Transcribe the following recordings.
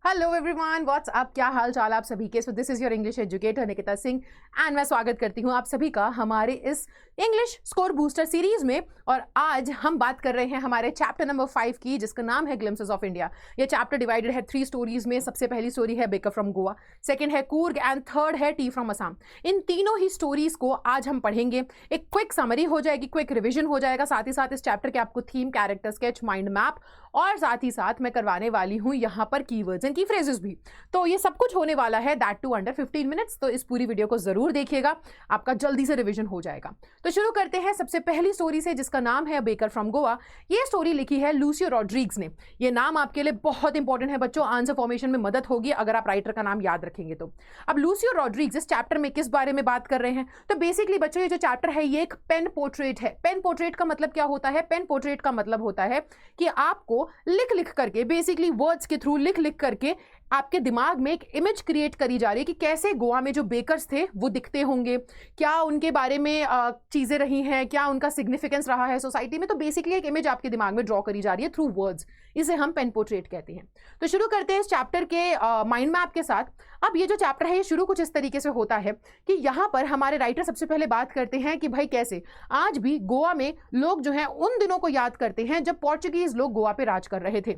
Hello everyone, what's up, क्या हाल चाल आप सभी के। So this is your English educator Nikita Singh and मैं स्वागत करती हूँ आप सभी का हमारे इस इंग्लिश स्कोर बूस्टर सीरीज में। और आज हम बात कर रहे हैं हमारे चैप्टर नंबर 5 की, जिसका नाम है ग्लिम्पसेस ऑफ इंडिया। ये चैप्टर डिवाइडेड है 3 स्टोरीज में। सबसे पहली स्टोरी है बेकर फ्रॉम गोवा, सेकंड है कूर्ग एंड थर्ड है टी फ्रॉम असम। इन तीनों ही स्टोरीज को आज हम पढ़ेंगे। एक क्विक समरी हो जाएगी, क्विक रिविजन हो जाएगा, साथ ही साथ इस चैप्टर के आपको theme, character sketch, mind map और साथ ही साथ मैं करवाने वाली हूँ यहाँ पर कीवर्ड्स एंड की फ्रेजेस भी। तो ये सब कुछ होने वाला है, दैट टू अंडर 15 मिनट्स। तो इस पूरी वीडियो को जरूर देखिएगा, आपका जल्दी से रिवीजन हो जाएगा। तो शुरू करते हैं सबसे पहली स्टोरी से, जिसका नाम है बेकर फ्रॉम गोवा। ये स्टोरी लिखी है लूसियो रॉड्रिग्स ने। ये नाम आपके लिए बहुत इंपॉर्टेंट है बच्चों, आंसर फॉर्मेशन में मदद होगी अगर आप राइटर का नाम याद रखेंगे तो। अब लूसियो रॉड्रिग्स इस चैप्टर में किस बारे में बात कर रहे हैं, तो बेसिकली बच्चों ये जो चैप्टर है ये एक पेन पोर्ट्रेट है। पेन पोर्ट्रेट का मतलब क्या होता है? पेन पोर्ट्रेट का मतलब होता है कि आपको लिख लिख करके, बेसिकली वर्ड्स के थ्रू लिख लिख करके आपके दिमाग में एक इमेज क्रिएट करी जा रही है कि कैसे गोवा में जो बेकर्स थे वो दिखते होंगे, क्या उनके बारे में चीज़ें रही हैं, क्या उनका सिग्निफिकेंस रहा है सोसाइटी में। तो बेसिकली एक इमेज आपके दिमाग में ड्रॉ करी जा रही है थ्रू वर्ड्स, इसे हम पेन पोर्ट्रेट कहते हैं। तो शुरू करते हैं इस चैप्टर के माइंड मैप के साथ। अब ये जो चैप्टर है ये शुरू कुछ इस तरीके से होता है कि यहाँ पर हमारे राइटर सबसे पहले बात करते हैं कि भाई कैसे आज भी गोवा में लोग जो हैं उन दिनों को याद करते हैं जब पोर्चुगीज लोग गोवा पे राज कर रहे थे।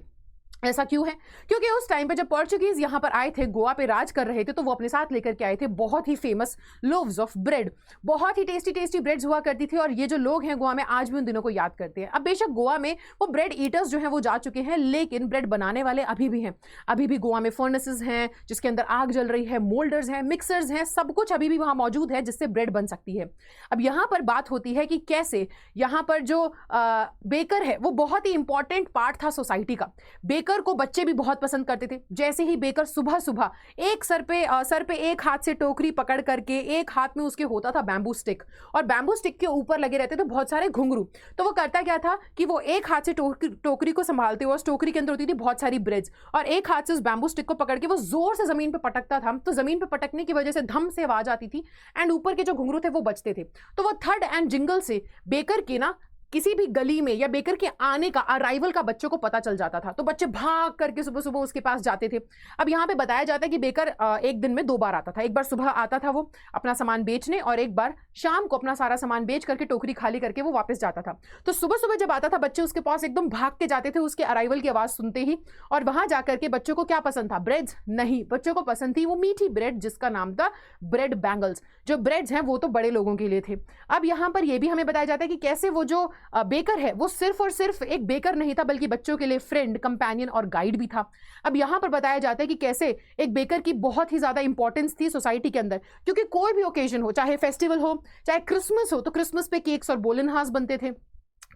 ऐसा क्यों है? क्योंकि उस टाइम पे जब पोर्चुगीज यहाँ पर आए थे, गोवा पे राज कर रहे थे, तो वो अपने साथ लेकर के आए थे बहुत ही फेमस लोव्स ऑफ ब्रेड। बहुत ही टेस्टी टेस्टी ब्रेड्स हुआ करती थी और ये जो लोग हैं गोवा में आज भी उन दिनों को याद करते हैं। अब बेशक गोवा में वो ब्रेड ईटर्स जो हैं वो जा चुके हैं, लेकिन ब्रेड बनाने वाले अभी भी हैं। अभी भी गोवा में फर्नेसेस हैं जिसके अंदर आग जल रही है, मोल्डर्स हैं, मिक्सर्स हैं, सब कुछ अभी भी वहाँ मौजूद है जिससे ब्रेड बन सकती है। अब यहाँ पर बात होती है कि कैसे यहाँ पर जो बेकर है वो बहुत ही इंपॉर्टेंट पार्ट था सोसाइटी का। बेकर को बच्चे भी बहुत पसंद करते थे। जैसे ही बेकर सुबह सुबह एक सर पे एक हाथ से टोकरी पकड़ करके, एक हाथ में उसके होता था बैम्बू स्टिक, और बैम्बू स्टिक के ऊपर लगे रहते थे बहुत सारे घुंघरू। तो वो करता क्या था कि वो एक हाथ से टोकरी को संभालते हुए, उस टोकरी के अंदर होती थी बहुत सारी ब्रेड्स, और एक हाथ से उस बैम्बू स्टिक को पकड़ के वो जोर से जमीन पे पटकता था। तो जमीन पे पटकने की वजह से धम से आवाज आती थी एंड ऊपर के जो घुंघरू थे वो बचते थे। तो वो थर्ड एंड जिंगल से बेकर के ना किसी भी गली में या बेकर के आने का, अराइवल का बच्चों को पता चल जाता था। तो बच्चे भाग करके सुबह सुबह उसके पास जाते थे। अब यहाँ पे बताया जाता है कि बेकर एक दिन में 2 बार आता था। एक बार सुबह आता था वो अपना सामान बेचने, और एक बार शाम को अपना सारा सामान बेच करके टोकरी खाली करके वो वापस जाता था। तो सुबह सुबह जब आता था बच्चे उसके पास एकदम भाग के जाते थे उसके अराइवल की आवाज सुनते ही। और वहां जाकर के बच्चों को क्या पसंद था? ब्रेड्स नहीं, बच्चों को पसंद थी वो मीठी ब्रेड जिसका नाम था ब्रेड बैंगल्स। जो ब्रेड्स हैं वो तो बड़े लोगों के लिए थे। अब यहाँ पर यह भी हमें बताया जाता है कि कैसे वो जो बेकर है वो सिर्फ और सिर्फ एक बेकर नहीं था, बल्कि बच्चों के लिए फ्रेंड, कंपेनियन और गाइड भी था। अब यहां पर बताया जाता है कि कैसे एक बेकर की बहुत ही ज्यादा इंपॉर्टेंस थी सोसाइटी के अंदर, क्योंकि कोई भी ओकेजन हो, चाहे फेस्टिवल हो, चाहे क्रिसमस हो, तो क्रिसमस पे केक्स और बोलनहास बनते थे।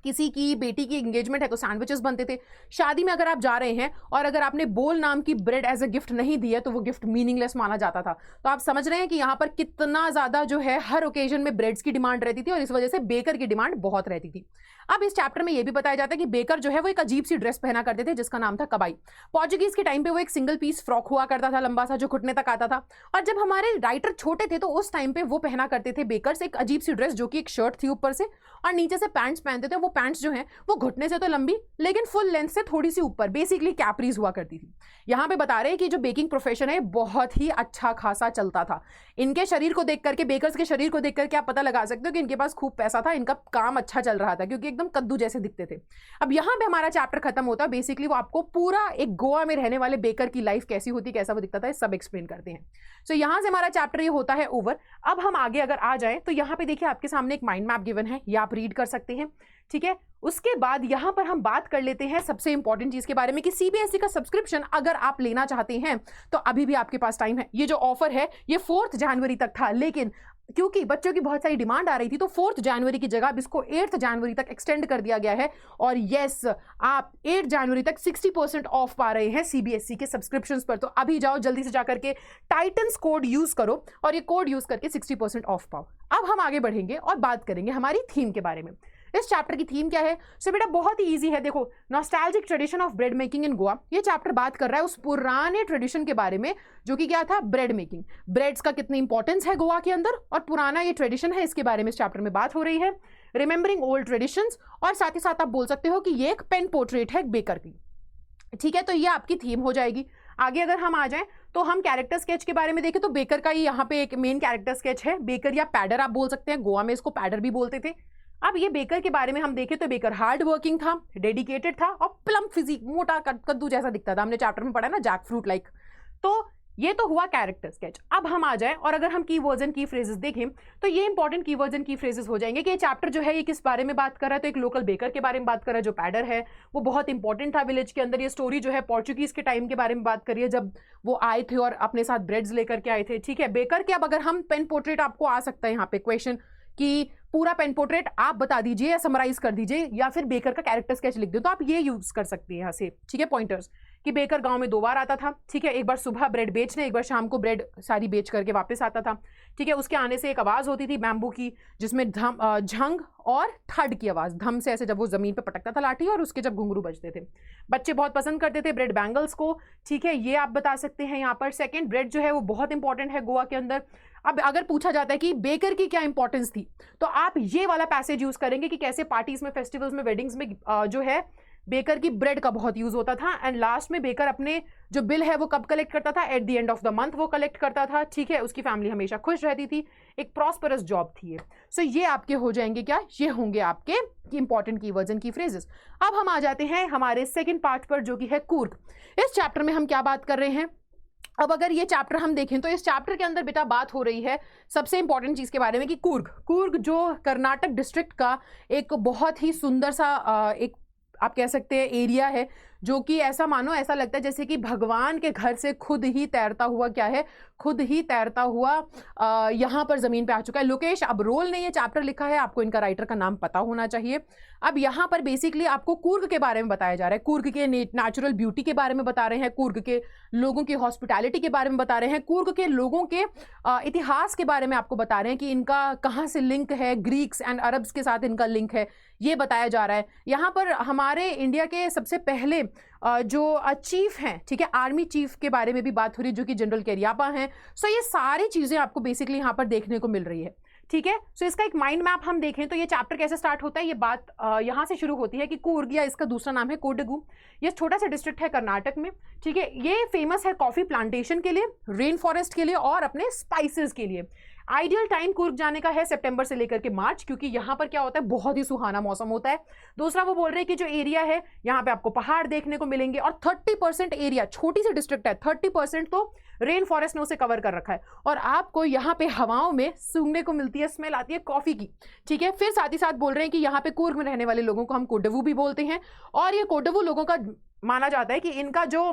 किसी की बेटी की एंगेजमेंट है तो सैंडविचेस बनते थे। शादी में अगर आप जा रहे हैं और अगर आपने बोल नाम की ब्रेड एज अ गिफ्ट नहीं दी है तो वो गिफ्ट मीनिंगलेस माना जाता था। तो आप समझ रहे हैं कि यहाँ पर कितना ज्यादा जो है हर ओकेजन में ब्रेड्स की डिमांड रहती थी, और इस वजह से बेकर की डिमांड बहुत रहती थी। अब इस चैप्टर में यह भी बताया जाता है कि बेकर जो है वो एक अजीब सी ड्रेस पहना करते थे जिसका नाम था कबाई। पोर्चुगीज के टाइम पे वो एक सिंगल पीस फ्रॉक हुआ करता था, लंबा सा, जो घुटने तक आता था। और जब हमारे राइटर छोटे थे तो उस टाइम पे वो पहना करते थे बेकर्स एक अजीब सी ड्रेस, जो कि एक शर्ट थी ऊपर से और नीचे से पैंट्स पहनते थे। वो पैंट्स जो है वो घुटने से तो लंबी लेकिन फुल लेंथ से थोड़ी सी ऊपर, बेसिकली कैपरीज हुआ करती थी। यहाँ पे बता रहे हैं कि जो बेकिंग प्रोफेशन है बहुत ही अच्छा खासा चलता था। इनके शरीर को देख करके, बेकर्स के शरीर को देख करके आप पता लगा सकते हो कि इनके पास खूब पैसा था, इनका काम अच्छा चल रहा था, क्योंकि एकदम कद्दू जैसे दिखते थे। अब यहाँ पे हमारा चैप्टर खत्म होता है। बेसिकली वो आपको पूरा एक गोवा में रहने वाले बेकर की लाइफ कैसी होती, कैसा वो दिखता था, सब एक्सप्लेन करते हैं। सो यहाँ से हमारा चैप्टर ये होता है ओवर। अब हम आगे अगर आ जाएं तो यहाँ पे देखिए आपके सामने एक माइंड मैप गिवन है, ये आप रीड कर सकते हैं, ठीक है। उसके बाद यहाँ पर हम बात कर लेते हैं सबसे इंपॉर्टेंट चीज के बारे में कि सीबीएसई का सब्सक्रिप्शन अगर आप लेना चाहते हैं तो अभी भी आपके पास टाइम है। ये जो ऑफर है ये 4 जनवरी तक था, लेकिन क्योंकि बच्चों की बहुत सारी डिमांड आ रही थी तो 4 जनवरी की जगह अब इसको 8 जनवरी तक एक्सटेंड कर दिया गया है। और यस, आप 8 जनवरी तक 60% ऑफ पा रहे हैं सीबीएसई के सब्सक्रिप्शंस पर। तो अभी जाओ जल्दी से जाकर के टाइटन्स कोड यूज करो और ये कोड यूज करके 60% ऑफ पाओ। अब हम आगे बढ़ेंगे और बात करेंगे हमारी थीम के बारे में। इस चैप्टर की थीम क्या है? सो बेटा बहुत ही इजी है। देखो, nostalgic tradition of bread making in Goa. ये चैप्टर बात कर रहा है उस पुराने ट्रेडिशन के बारे में जो कि क्या था? Bread making. ब्रेड्स का कितनी इंपॉर्टेंस है गोवा के अंदर और पुराना ये ट्रेडिशन है, इसके बारे में इस चैप्टर में बात हो रही है। रिमेंबरिंग ओल्ड ट्रेडिशंस, और साथ ही साथ आप बोल सकते हो कि ये एक पेन पोर्ट्रेट है बेकर की। ठीक है, तो ये आपकी थीम हो जाएगी। आगे अगर हम आ जाएं तो हम कैरेक्टर स्केच के बारे में देखें तो बेकर का ही यहाँ पे एक मेन कैरेक्टर स्केच है। बेकर या पैडर आप बोल सकते हैं, गोवा में इसको पैडर भी बोलते थे। अब ये बेकर के बारे में हम देखें तो बेकर हार्ड वर्किंग था, डेडिकेटेड था और प्लम फिजिक, मोटा कद्दू जैसा दिखता था, हमने चैप्टर में पढ़ा ना, जैक फ्रूट लाइक। तो ये तो हुआ कैरेक्टर स्केच। अब हम आ जाए और अगर हम कीवर्ड्स एंड की फ्रेजेस देखें तो ये इंपॉर्टेंट कीवर्ड्स एंड की फ्रेजेस हो जाएंगे कि ये चैप्टर जो है ये किस बारे में बात कर रहा है। तो एक लोकल बेकर के बारे में बात कर रहा है जो पैडर है, वो बहुत इंपॉर्टेंट था विलेज के अंदर। ये स्टोरी जो है पोर्चुगीज के टाइम के बारे में बात करिए जब वो आए थे और अपने साथ ब्रेड्स लेकर के आए थे, ठीक है। बेकर के अब अगर हम पेन पोर्ट्रेट, आपको आ सकता है यहाँ पे क्वेश्चन कि पूरा पेन पोर्ट्रेट आप बता दीजिए या समराइज कर दीजिए या फिर बेकर का कैरेक्टर स्केच लिख दो, तो आप ये यूज कर सकते हैं यहाँ से, ठीक है। पॉइंटर्स कि बेकर गांव में 2 बार आता था, ठीक है। एक बार सुबह ब्रेड बेचने, एक बार शाम को ब्रेड सारी बेच करके वापस आता था, ठीक है। उसके आने से एक आवाज होती थी बैम्बू की जिसमें झंग और थड की आवाज, धम से ऐसे जब वो जमीन पे पटकता था लाठी और उसके जब घुंघरू बजते थे। बच्चे बहुत पसंद करते थे ब्रेड बैंगल्स को, ठीक है। ये आप बता सकते हैं यहाँ पर। सेकेंड, ब्रेड जो है वो बहुत इंपॉर्टेंट है गोवा के अंदर। अब अगर पूछा जाता है कि बेकर की क्या इंपॉर्टेंस थी तो आप ये वाला पैसेज यूज करेंगे कि कैसे पार्टीज में, फेस्टिवल्स में, वेडिंग्स में जो है बेकर की ब्रेड का बहुत यूज होता था। एंड लास्ट में बेकर अपने जो बिल है वो कब कलेक्ट करता था, at the end of the month वो कलेक्ट करता था, ठीक है। उसकी फैमिली हमेशा खुश रहती थी, एक प्रॉस्परस जॉब थी ये। सो ये आपके हो जाएंगे क्या, ये होंगे आपके इंपॉर्टेंट कीवर्ड्स एंड की फ्रेजेस। अब हम आ जाते हैं हमारे सेकेंड पार्ट पर जो कि है कूर्ग। इस चैप्टर में हम क्या बात कर रहे हैं। अब अगर ये चैप्टर हम देखें तो इस चैप्टर के अंदर बेटा बात हो रही है सबसे इंपॉर्टेंट चीज के बारे में कि कूर्ग जो कर्नाटक डिस्ट्रिक्ट का एक बहुत ही सुंदर सा एक आप कह सकते हैं एरिया है, जो कि ऐसा मानो ऐसा लगता है जैसे कि भगवान के घर से खुद ही तैरता हुआ, क्या है, खुद ही तैरता हुआ यहाँ पर जमीन पे आ चुका है। लोकेश अब रोल ने ये चैप्टर लिखा है, आपको इनका राइटर का नाम पता होना चाहिए। अब यहाँ पर बेसिकली आपको कूर्ग के बारे में बताया जा रहा है, कूर्ग के नेचुरल ब्यूटी के बारे में बता रहे हैं, कूर्ग के लोगों की हॉस्पिटैलिटी के बारे में बता रहे हैं, कूर्ग के लोगों के इतिहास के बारे में आपको बता रहे हैं कि इनका कहाँ से लिंक है, ग्रीक्स एंड अरब्स के साथ इनका लिंक है, ये बताया जा रहा है। यहाँ पर हमारे इंडिया के सबसे पहले जो चीफ हैं, ठीक है, आर्मी चीफ के बारे में भी बात हो रही है जो कि जनरल कैरियापा हैं। सो ये सारी चीजें आपको बेसिकली यहाँ पर देखने को मिल रही है, ठीक है। सो इसका एक माइंड मैप हम देखें तो ये चैप्टर कैसे स्टार्ट होता है, ये बात यहाँ से शुरू होती है कि कूर्ग, या इसका दूसरा नाम है कोडगू, ये छोटा सा डिस्ट्रिक्ट है कर्नाटक में, ठीक है। ये फेमस है कॉफी प्लांटेशन के लिए, रेन फॉरेस्ट के लिए और अपने स्पाइसेस के लिए। आइडियल टाइम कूर्ग जाने का है सितंबर से लेकर के मार्च, क्योंकि यहाँ पर क्या होता है, बहुत ही सुहाना मौसम होता है। दूसरा वो बोल रहे हैं कि जो एरिया है यहाँ पे आपको पहाड़ देखने को मिलेंगे और 30% एरिया, छोटी सी डिस्ट्रिक्ट है, 30% तो रेन फॉरेस्ट ने उसे कवर कर रखा है और आपको यहाँ पे हवाओं में सूंघने को मिलती है, स्मेल आती है कॉफी की, ठीक है। फिर साथ ही साथ बोल रहे हैं कि यहाँ पे कूर्ग में रहने वाले लोगों को हम कोडवू भी बोलते हैं और ये कोडवू लोगों का माना जाता है कि इनका जो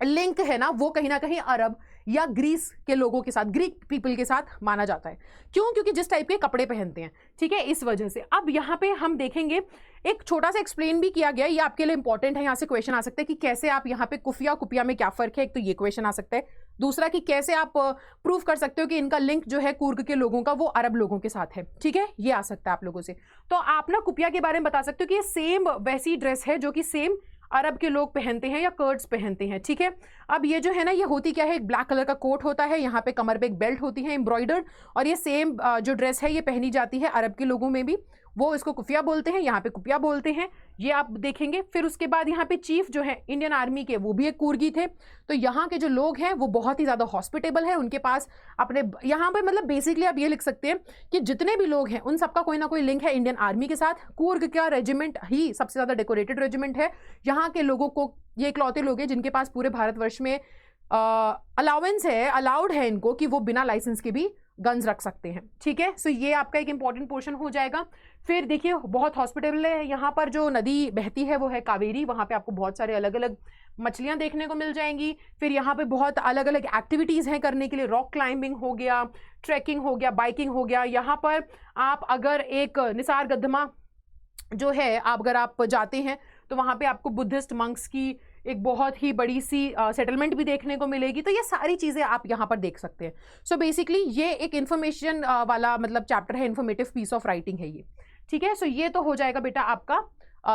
लिंक है ना वो कहीं ना कहीं अरब या ग्रीस के लोगों के साथ, ग्रीक पीपल के साथ माना जाता है। क्यों? क्योंकि जिस टाइप के कपड़े पहनते हैं, ठीक है, इस वजह से। अब यहाँ पे हम देखेंगे एक छोटा सा एक्सप्लेन भी किया गया, ये आपके लिए इंपॉर्टेंट है, यहाँ से क्वेश्चन आ सकता है कि कैसे आप यहाँ पे कुफिया कुपिया में क्या फर्क है, एक तो ये क्वेश्चन आ सकता है। दूसरा कि कैसे आप प्रूव कर सकते हो कि इनका लिंक जो है कूर्ग के लोगों का वो अरब लोगों के साथ है, ठीक है, ये आ सकता है आप लोगों से। तो आप ना कुपिया के बारे में बता सकते हो कि ये सेम वैसी ड्रेस है जो कि सेम अरब के लोग पहनते हैं या कर्ड्स पहनते हैं, ठीक है। अब ये जो है ना, ये होती क्या है, एक ब्लैक कलर का कोट होता है, यहाँ पे कमर पे एक बेल्ट होती है एम्ब्रॉयडर्ड, और ये सेम जो ड्रेस है ये पहनी जाती है अरब के लोगों में भी, वो इसको कुफिया बोलते हैं, यहाँ पे कुपिया बोलते हैं, ये आप देखेंगे। फिर उसके बाद यहाँ पे चीफ जो है इंडियन आर्मी के वो भी एक कूर्गी थे। तो यहाँ के जो लोग हैं वो बहुत ही ज़्यादा हॉस्पिटेबल है, उनके पास अपने यहाँ पे मतलब बेसिकली आप ये लिख सकते हैं कि जितने भी लोग हैं उन सबका कोई ना कोई लिंक है इंडियन आर्मी के साथ। कूर्ग का रेजिमेंट ही सबसे ज़्यादा डेकोरेटेड रेजिमेंट है। यहाँ के लोगों को, ये इकलौते लोग हैं जिनके पास पूरे भारतवर्ष में अलाउंस है, अलाउड है इनको कि वो बिना लाइसेंस के भी गन्स रख सकते हैं, ठीक है। सो ये आपका एक इंपॉर्टेंट पोर्शन हो जाएगा। फिर देखिए बहुत हॉस्पिटल है, यहाँ पर जो नदी बहती है वो है कावेरी, वहाँ पे आपको बहुत सारे अलग अलग मछलियाँ देखने को मिल जाएंगी। फिर यहाँ पे बहुत अलग अलग एक्टिविटीज़ हैं करने के लिए, रॉक क्लाइंबिंग हो गया, ट्रैकिंग हो गया, बाइकिंग हो गया। यहाँ पर आप अगर एक निसार गद्धमा जो है, आप अगर आप जाते हैं तो वहाँ पे आपको बुद्धिस्ट मंक्स की एक बहुत ही बड़ी सी सेटलमेंट भी देखने को मिलेगी। तो ये सारी चीज़ें आप यहाँ पर देख सकते हैं। सो बेसिकली ये एक इन्फॉर्मेशन वाला मतलब चैप्टर है, इन्फॉर्मेटिव पीस ऑफ राइटिंग है ये, ठीक है। सो ये तो हो जाएगा बेटा आपका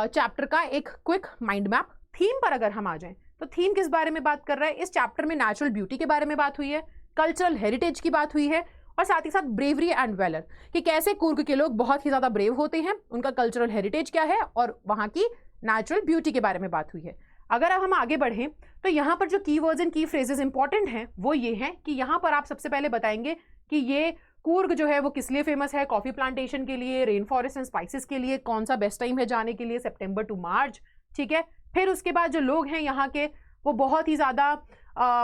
चैप्टर का एक क्विक माइंड मैप। थीम पर अगर हम आ जाएं तो थीम किस बारे में बात कर रहा है, इस चैप्टर में नेचुरल ब्यूटी के बारे में बात हुई है, कल्चरल हेरिटेज की बात हुई है और साथ ही साथ ब्रेवरी एंड वैलर, कि कैसे कूर्ग के लोग बहुत ही ज़्यादा ब्रेव होते हैं, उनका कल्चरल हेरिटेज क्या है और वहाँ की नेचुरल ब्यूटी के बारे में बात हुई है। अगर अब हम आगे बढ़ें तो यहाँ पर जो कीवर्ड्स एंड की फ्रेजेस इंपॉर्टेंट हैं वो ये हैं कि यहाँ पर आप सबसे पहले बताएंगे कि ये कूर्ग जो है वो किस लिए फेमस है, कॉफी प्लांटेशन के लिए, रेन फॉरेस्ट एंड स्पाइसेस के लिए, कौन सा बेस्ट टाइम है जाने के लिए, सितंबर टू मार्च, ठीक है। फिर उसके बाद जो लोग हैं यहाँ के वो बहुत ही ज़्यादा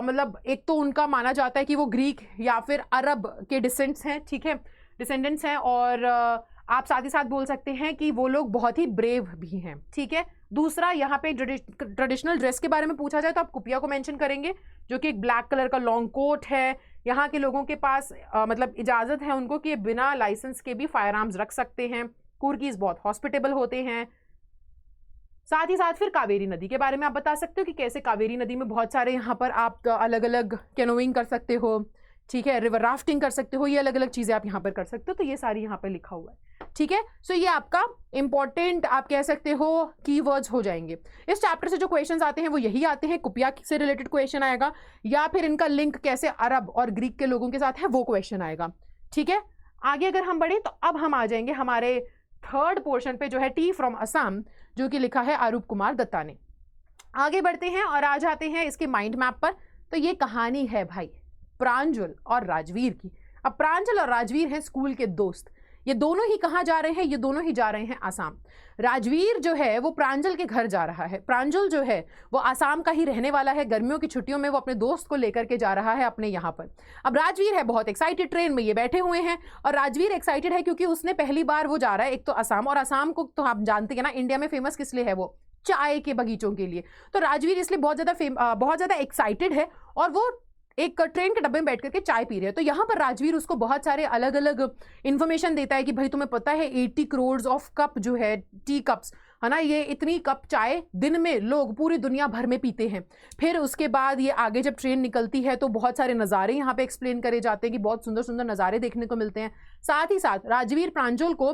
मतलब एक तो उनका माना जाता है कि वो ग्रीक या फिर अरब के डिसेंट्स हैं, ठीक है, डिसेंडेंट्स हैं, और आप साथ ही साथ बोल सकते हैं कि वो लोग बहुत ही ब्रेव भी हैं, ठीक है। दूसरा, यहाँ पे ट्रेडिशनल ड्रेस के बारे में पूछा जाए तो आप कुपिया को मेंशन करेंगे, जो कि एक ब्लैक कलर का लॉन्ग कोट है। यहाँ के लोगों के पास मतलब इजाज़त है उनको कि बिना लाइसेंस के भी फायर आर्म्स रख सकते हैं। कुर्गीज बहुत हॉस्पिटेबल होते हैं। साथ ही साथ फिर कावेरी नदी के बारे में आप बता सकते हो कि कैसे कावेरी नदी में बहुत सारे यहाँ पर आप अलग अलग कैनोइंग कर सकते हो, ठीक है, रिवर राफ्टिंग कर सकते हो, ये अलग अलग चीज़ें आप यहाँ पर कर सकते हो। तो ये सारी यहाँ पर लिखा हुआ है, ठीक है। सो ये आपका इंपॉर्टेंट आप कह सकते हो कीवर्ड्स हो जाएंगे। इस चैप्टर से जो क्वेश्चंस आते हैं वो यही आते हैं, कुपिया से रिलेटेड क्वेश्चन आएगा या फिर इनका लिंक कैसे अरब और ग्रीक के लोगों के साथ है वो क्वेश्चन आएगा, ठीक है। आगे अगर हम बढ़े तो अब हम आ जाएंगे हमारे थर्ड पोर्शन पे, जो है टी फ्रॉम असम, जो कि लिखा है अरूप कुमार दत्ता ने। आगे बढ़ते हैं और आ जाते हैं इसके माइंड मैप पर। तो ये कहानी है भाई प्रांजल और राजवीर की। अब प्रांजल और राजवीर हैं स्कूल के दोस्त। ये दोनों ही कहाँ जा रहे हैं? ये दोनों ही जा रहे हैं आसाम। राजवीर जो है वो प्रांजल के घर जा रहा है। प्रांजल जो है वो आसाम का ही रहने वाला है। गर्मियों की छुट्टियों में वो अपने दोस्त को लेकर के जा रहा है अपने यहाँ पर। अब राजवीर है बहुत एक्साइटेड, ट्रेन में ये बैठे हुए हैं और राजवीर एक्साइटेड है क्योंकि उसने पहली बार वो जा रहा है एक तो आसाम, और आसाम को तो आप जानते हैं ना इंडिया में फेमस किस लिए है, वो चाय के बगीचों के लिए। तो राजवीर इसलिए बहुत ज़्यादा एक्साइटेड है और वो एक ट्रेन के डब्बे में बैठ करके चाय पी रहे हैं। तो यहाँ पर राजवीर उसको बहुत सारे अलग अलग इन्फॉर्मेशन देता है कि भाई तुम्हें पता है 80 करोड़ ऑफ कप जो है टी कप्स है ना, ये इतनी कप चाय दिन में लोग पूरी दुनिया भर में पीते हैं। फिर उसके बाद ये आगे जब ट्रेन निकलती है तो बहुत सारे नज़ारे यहाँ पे एक्सप्लेन करे जाते हैं कि बहुत सुंदर सुंदर नज़ारे देखने को मिलते हैं। साथ ही साथ राजवीर प्रांजल को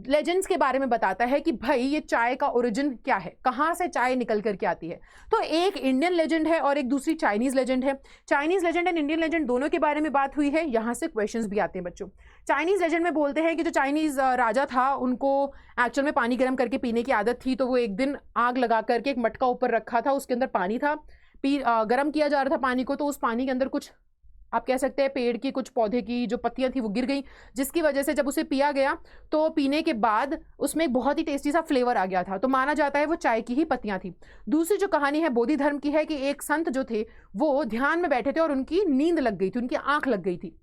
लेजेंड्स के बारे में बताता है कि भाई ये चाय का ओरिजिन क्या है, कहाँ से चाय निकल करके आती है। तो एक इंडियन लेजेंड है और एक दूसरी चाइनीज़ लेजेंड है। Chinese legend and Indian legend दोनों के बारे में बात हुई है। यहाँ से क्वेश्चंस भी आते हैं बच्चों। चाइनीज़ लेजेंड में बोलते हैं कि जो चाइनीज़ राजा था उनको एक्चुअल में पानी गर्म करके पीने की आदत थी। तो वो एक दिन आग लगा करके एक मटका ऊपर रखा था, उसके अंदर पानी था, गर्म किया जा रहा था पानी को। तो उस पानी के अंदर कुछ आप कह सकते हैं पेड़ की कुछ पौधे की जो पत्तियां थी वो गिर गई, जिसकी वजह से जब उसे पिया गया तो पीने के बाद उसमें एक बहुत ही टेस्टी सा फ्लेवर आ गया था। तो माना जाता है वो चाय की ही पत्तियां थी। दूसरी जो कहानी है बोधि धर्म की है कि एक संत जो थे वो ध्यान में बैठे थे और उनकी नींद लग गई थी, उनकी आंख लग गई थी।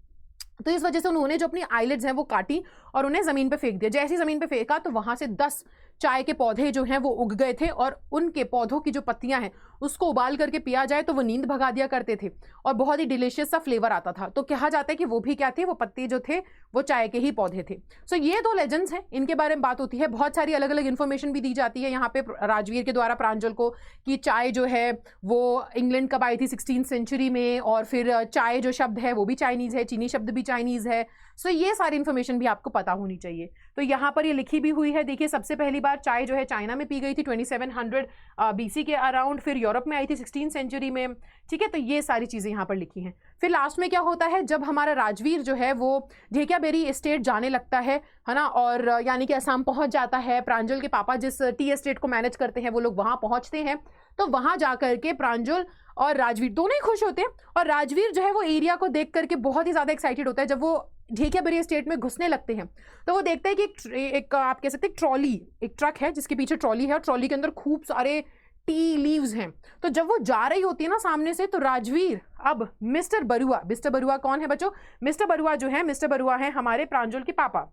तो इस वजह से उन्होंने जो अपनी आईलिड्स हैं वो काटी और उन्हें ज़मीन पे फेंक दिया। जैसे ही ज़मीन पे फेंका तो वहाँ से 10 चाय के पौधे जो हैं वो उग गए थे और उनके पौधों की जो पत्तियां हैं उसको उबाल करके पिया जाए तो वो नींद भगा दिया करते थे और बहुत ही डिलीशियस सा फ्लेवर आता था। तो कहा जाता है कि वो भी क्या थे, वो पत्ते जो थे वो चाय के ही पौधे थे। सो ये दो लेजेंड्स हैं, इनके बारे में बात होती है। बहुत सारी अलग अलग इन्फॉर्मेशन भी दी जाती है यहाँ पे राजवीर के द्वारा प्रांजल को कि चाय जो है वो इंग्लैंड कब आई थी 16th सेंचुरी में, और फिर चाय जो शब्द है वो भी चाइनीज़ है, चीनी शब्द भी चाइनीज़ है। सो ये सारी इन्फॉर्मेशन भी आपको पता होनी चाहिए। तो यहाँ पर ये लिखी भी हुई है। देखिए सबसे पहली बार चाय जो है चाइना में पी गई थी 2700 BC के अराउंड, फिर यूरोप में आई थी 16th सेंचुरी में, ठीक है। तो ये सारी चीज़ें यहाँ पर लिखी हैं। फिर लास्ट में क्या होता है, जब हमारा राजवीर जो है वो ढेकियाबेरी एस्टेट जाने लगता है ना, और यानी कि असम पहुँच जाता है। प्रांजल के पापा जिस टी एस्टेट को मैनेज करते हैं वो लोग वहाँ पहुँचते हैं। तो वहाँ जा करके प्रांजल और राजवीर दोनों ही खुश होते हैं और राजवीर जो है वो एरिया को देख करके बहुत ही ज़्यादा एक्साइटेड होता है। जब वो ढेकियाबेरी स्टेट में घुसने लगते हैं तो वो देखते हैं कि एक आप कह सकते हैं ट्रॉली, एक ट्रक है जिसके पीछे ट्रॉली है और ट्रॉली के अंदर खूब सारे टी लीव्स हैं। तो जब वो जा रही होती है ना सामने से, तो राजवीर अब मिस्टर बरुआ कौन है बच्चों? मिस्टर बरुआ जो है, मिस्टर बरुआ है हमारे प्रांजल के पापा,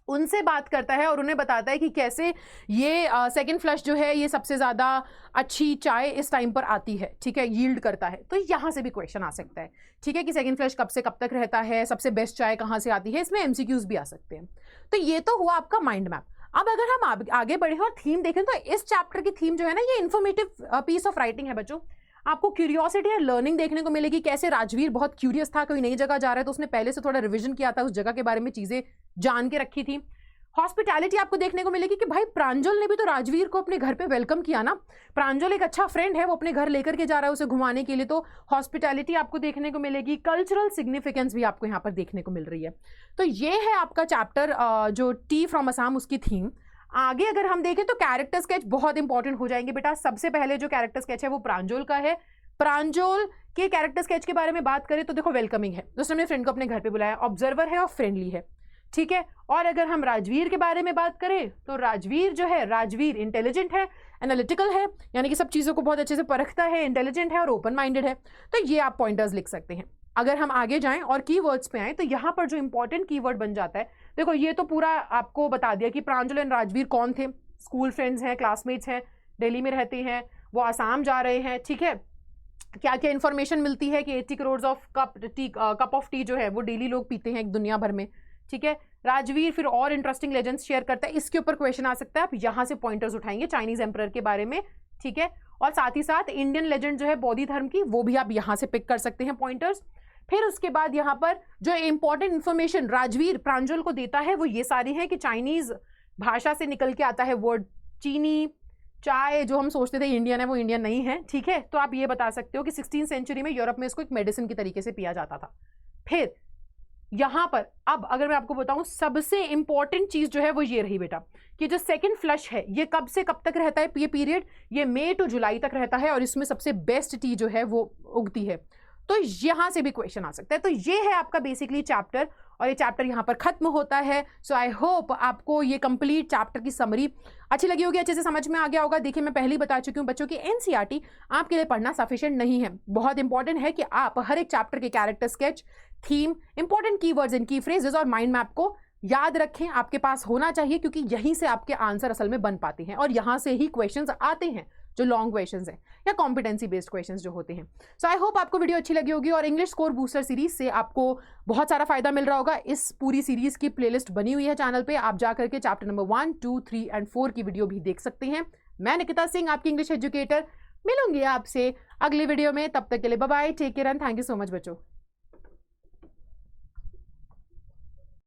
उनसे बात करता है और उन्हें बताता है कि कैसे ये सेकंड फ्लश जो है ये सबसे ज़्यादा अच्छी चाय इस टाइम पर आती है, ठीक है, यील्ड करता है। तो यहाँ से भी क्वेश्चन आ सकता है, ठीक है, कि सेकंड फ्लश कब से कब तक रहता है, सबसे बेस्ट चाय कहाँ से आती है, इसमें MCQs भी आ सकते हैं। तो ये तो हुआ आपका माइंड मैप। अब अगर हम आगे बढ़े और थीम देखें तो इस चैप्टर की थीम जो है ना ये इन्फॉर्मेटिव पीस ऑफ राइटिंग है बच्चों। आपको क्यूरियोसिटी और लर्निंग देखने को मिलेगी। कैसे राजवीर बहुत क्यूरियस था, कोई नई जगह जा रहा है तो उसने पहले से थोड़ा रिवीजन किया था, उस जगह के बारे में चीज़ें जान के रखी थी। हॉस्पिटैलिटी आपको देखने को मिलेगी कि भाई प्रांजल ने भी तो राजवीर को अपने घर पे वेलकम किया ना। प्रांजल एक अच्छा फ्रेंड है, वो अपने घर लेकर के जा रहा है उसे घुमाने के लिए, तो हॉस्पिटैलिटी आपको देखने को मिलेगी। कल्चरल सिग्निफिकेंस भी आपको यहाँ पर देखने को मिल रही है। तो ये है आपका चैप्टर जो टी फ्रॉम असम, उसकी थीम। आगे अगर हम देखें तो कैरेक्टर स्केच बहुत इंपॉर्टेंट हो जाएंगे बेटा। सबसे पहले जो कैरेक्टर स्केच है वो प्रांजल का है। प्रांजल के कैरेक्टर स्केच के बारे में बात करें तो देखो वेलकमिंग है, दोस्तों ने फ्रेंड को अपने घर पे बुलाया, ऑब्जर्वर है और फ्रेंडली है, ठीक है। और अगर हम राजवीर के बारे में बात करें तो राजवीर जो है, राजवीर इंटेलिजेंट है, एनालिटिकल है, यानी कि सब चीज़ों को बहुत अच्छे से परखता है, इंटेलिजेंट है और ओपन माइंडेड है। तो ये आप पॉइंटर्स लिख सकते हैं। अगर हम आगे जाएं और कीवर्ड्स पे आएँ तो यहाँ पर जो इंपॉर्टेंट कीवर्ड बन जाता है, देखो ये तो पूरा आपको बता दिया कि प्रांजल एंड राजवीर कौन थे, स्कूल फ्रेंड्स हैं, क्लासमेट्स हैं, दिल्ली में रहते हैं, वो आसाम जा रहे हैं, ठीक है। क्या क्या इन्फॉर्मेशन मिलती है कि 80 crore of cup of T जो है वो डेली लोग पीते हैं दुनिया भर में, ठीक है। राजवीर फिर और इंटरेस्टिंग लेजेंड्स शेयर करता है, इसके ऊपर क्वेश्चन आ सकता है, आप यहाँ से पॉइंटर्स उठाएंगे चाइनीज एम्परर के बारे में, ठीक है। और साथ ही साथ इंडियन लेजेंड जो है बौद्ध धर्म की, वो भी आप यहाँ से पिक कर सकते हैं पॉइंटर्स। फिर उसके बाद यहाँ पर जो इंपॉर्टेंट इन्फॉर्मेशन राजवीर प्रांजल को देता है वो ये सारी है कि चाइनीज भाषा से निकल के आता है वर्ड चीनी, चाय जो हम सोचते थे इंडियन है वो इंडियन नहीं है, ठीक है। तो आप ये बता सकते हो कि 16वीं सेंचुरी में यूरोप में इसको एक मेडिसिन की तरीके से पिया जाता था। फिर यहां पर अब अगर मैं आपको बताऊं सबसे इंपॉर्टेंट चीज जो है वो ये रही बेटा कि जो सेकंड फ्लश है ये कब से कब तक रहता है, ये पीरियड ये मई टू जुलाई तक रहता है और इसमें सबसे बेस्ट टी जो है वो उगती है। तो यहां से भी क्वेश्चन आ सकता है। तो ये है आपका बेसिकली चैप्टर और ये चैप्टर यहाँ पर खत्म होता है। सो आई होप आपको ये कंप्लीट चैप्टर की समरी अच्छी लगी होगी, अच्छे से समझ में आ गया होगा। देखिए मैं पहले ही बता चुकी हूँ बच्चों की एनसीईआरटी आपके लिए पढ़ना सफिशिएंट नहीं है। बहुत इंपॉर्टेंट है कि आप हर एक चैप्टर के character sketch, theme, important keywords and की फ्रेजेस और माइंड मैप को याद रखें, आपके पास होना चाहिए, क्योंकि यहीं से आपके आंसर असल में बन पाते हैं और यहाँ से ही क्वेश्चंस आते हैं जो लॉन्ग क्वेश्चंस हैं या कॉम्पिटेंसी बेस्ड क्वेश्चंस जो होते हैं। सो आई होप आपको वीडियो अच्छी लगी होगी और इंग्लिश स्कोर बूस्टर सीरीज से आपको बहुत सारा फायदा मिल रहा होगा। इस पूरी सीरीज की प्लेलिस्ट बनी हुई है चैनल पे, आप जाकर के चैप्टर नंबर 1, 2, 3 एंड 4 की वीडियो भी देख सकते हैं। मैं निकिता सिंह आपकी इंग्लिश एजुकेटर मिलूंगी आपसे अगली वीडियो में, तब तक के लिए bye bye, take care and thank you so much बच्चों।